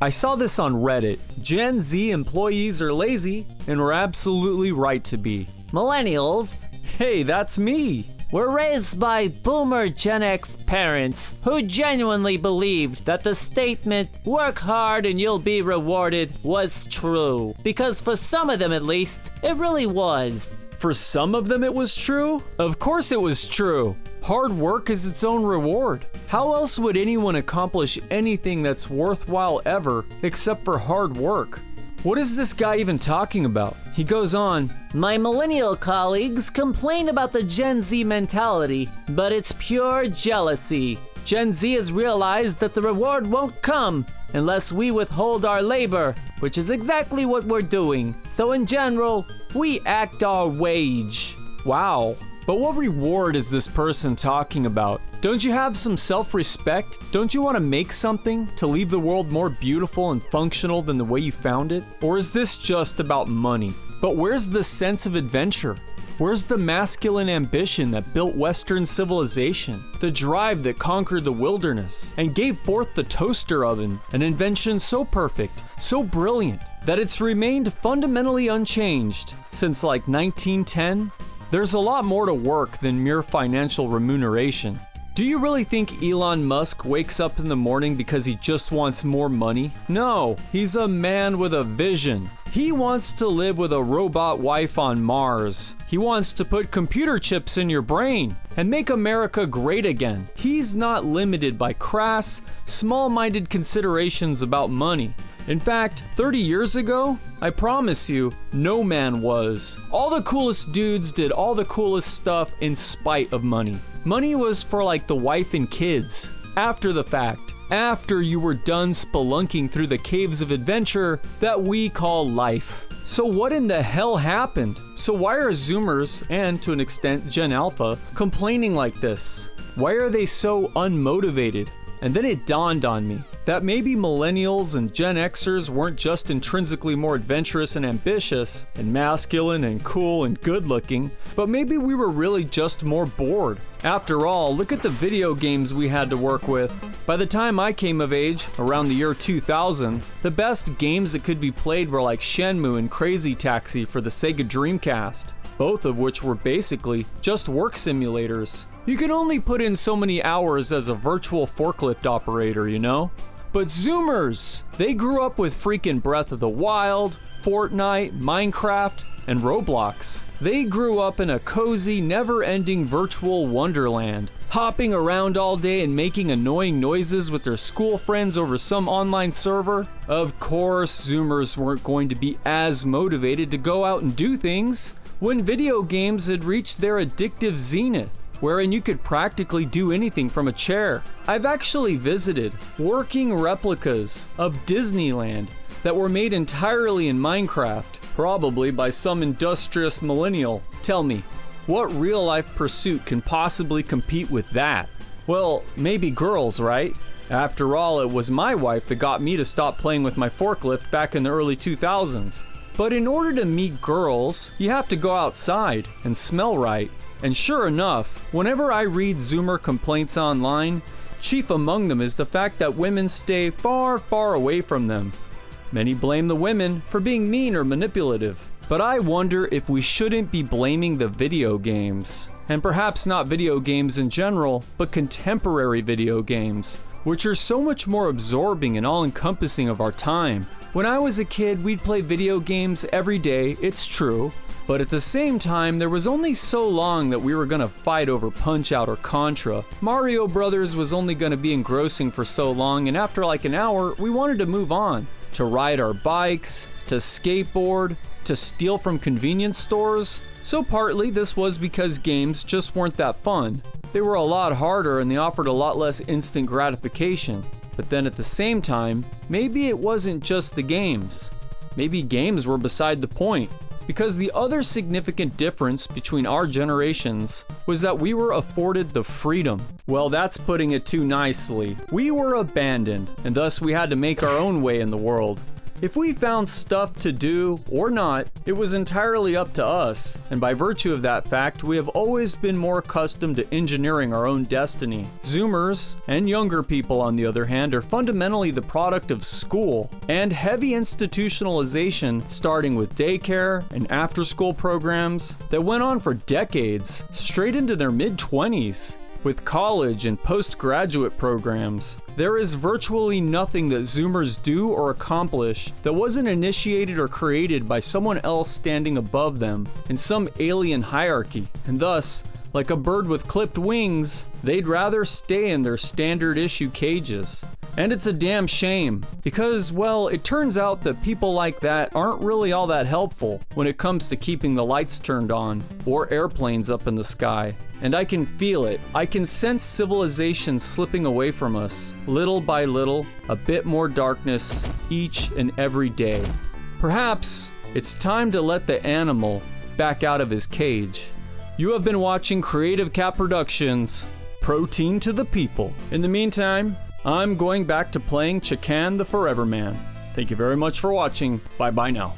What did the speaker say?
I saw this on Reddit. Gen Z employees are lazy, and we're absolutely right to be. Millennials? Hey, that's me. Were raised by boomer Gen X parents who genuinely believed that the statement, work hard and you'll be rewarded, was true. Because for some of them at least, it really was. For some of them it was true? Of course it was true. Hard work is its own reward. How else would anyone accomplish anything that's worthwhile ever except for hard work? What is this guy even talking about? He goes on, My millennial colleagues complain about the Gen Z mentality, but it's pure jealousy. Gen Z has realized that the reward won't come unless we withhold our labor, which is exactly what we're doing. So in general, we act our wage. Wow. But what reward is this person talking about? Don't you have some self-respect? Don't you want to make something to leave the world more beautiful and functional than the way you found it? Or is this just about money? But where's the sense of adventure? Where's the masculine ambition that built Western civilization? The drive that conquered the wilderness and gave forth the toaster oven, an invention so perfect, so brilliant, that it's remained fundamentally unchanged since like 1910? There's a lot more to work than mere financial remuneration. Do you really think Elon Musk wakes up in the morning because he just wants more money? No, he's a man with a vision. He wants to live with a robot wife on Mars. He wants to put computer chips in your brain and make America great again. He's not limited by crass, small-minded considerations about money. In fact, 30 years ago, I promise you, no man was. All the coolest dudes did all the coolest stuff in spite of money. Money was for like the wife and kids, after the fact, after you were done spelunking through the caves of adventure that we call life. So what in the hell happened? So why are Zoomers, and to an extent Gen Alpha, complaining like this? Why are they so unmotivated? And then it dawned on me that maybe millennials and Gen Xers weren't just intrinsically more adventurous and ambitious, and masculine and cool and good looking, but maybe we were really just more bored. After all, look at the video games we had to work with. By the time I came of age, around the year 2000, the best games that could be played were like Shenmue and Crazy Taxi for the Sega Dreamcast, both of which were basically just work simulators. You can only put in so many hours as a virtual forklift operator, you know? But Zoomers, they grew up with freaking Breath of the Wild, Fortnite, Minecraft, and Roblox. They grew up in a cozy, never-ending virtual wonderland, hopping around all day and making annoying noises with their school friends over some online server. Of course, Zoomers weren't going to be as motivated to go out and do things when video games had reached their addictive zenith, wherein you could practically do anything from a chair. I've actually visited working replicas of Disneyland that were made entirely in Minecraft, probably by some industrious millennial. Tell me, what real-life pursuit can possibly compete with that? Well, maybe girls, right? After all, it was my wife that got me to stop playing with my forklift back in the early 2000s. But in order to meet girls, you have to go outside and smell right. And sure enough, whenever I read Zoomer complaints online, chief among them is the fact that women stay far, far away from them. Many blame the women for being mean or manipulative. But I wonder if we shouldn't be blaming the video games. And perhaps not video games in general, but contemporary video games, which are so much more absorbing and all-encompassing of our time. When I was a kid, we'd play video games every day, it's true. But at the same time, there was only so long that we were gonna fight over Punch-Out or Contra. Mario Brothers was only gonna be engrossing for so long, and after like an hour, we wanted to move on. To ride our bikes, to skateboard, to steal from convenience stores. So partly this was because games just weren't that fun. They were a lot harder and they offered a lot less instant gratification. But then at the same time, maybe it wasn't just the games. Maybe games were beside the point. Because the other significant difference between our generations was that we were afforded the freedom. Well, that's putting it too nicely. We were abandoned, and thus we had to make our own way in the world. If we found stuff to do or not, it was entirely up to us, and by virtue of that fact, we have always been more accustomed to engineering our own destiny. Zoomers, and younger people on the other hand, are fundamentally the product of school and heavy institutionalization, starting with daycare and after-school programs that went on for decades, straight into their mid-20s. With college and postgraduate programs, there is virtually nothing that Zoomers do or accomplish that wasn't initiated or created by someone else standing above them in some alien hierarchy, and thus, like a bird with clipped wings, they'd rather stay in their standard issue cages. And it's a damn shame, because, well, it turns out that people like that aren't really all that helpful when it comes to keeping the lights turned on, or airplanes up in the sky. And I can feel it. I can sense civilization slipping away from us, little by little, a bit more darkness, each and every day. Perhaps it's time to let the animal back out of his cage. You have been watching Creative Cat Productions, Protein to the People. In the meantime, I'm going back to playing Chakan the Forever Man. Thank you very much for watching. Bye-bye now.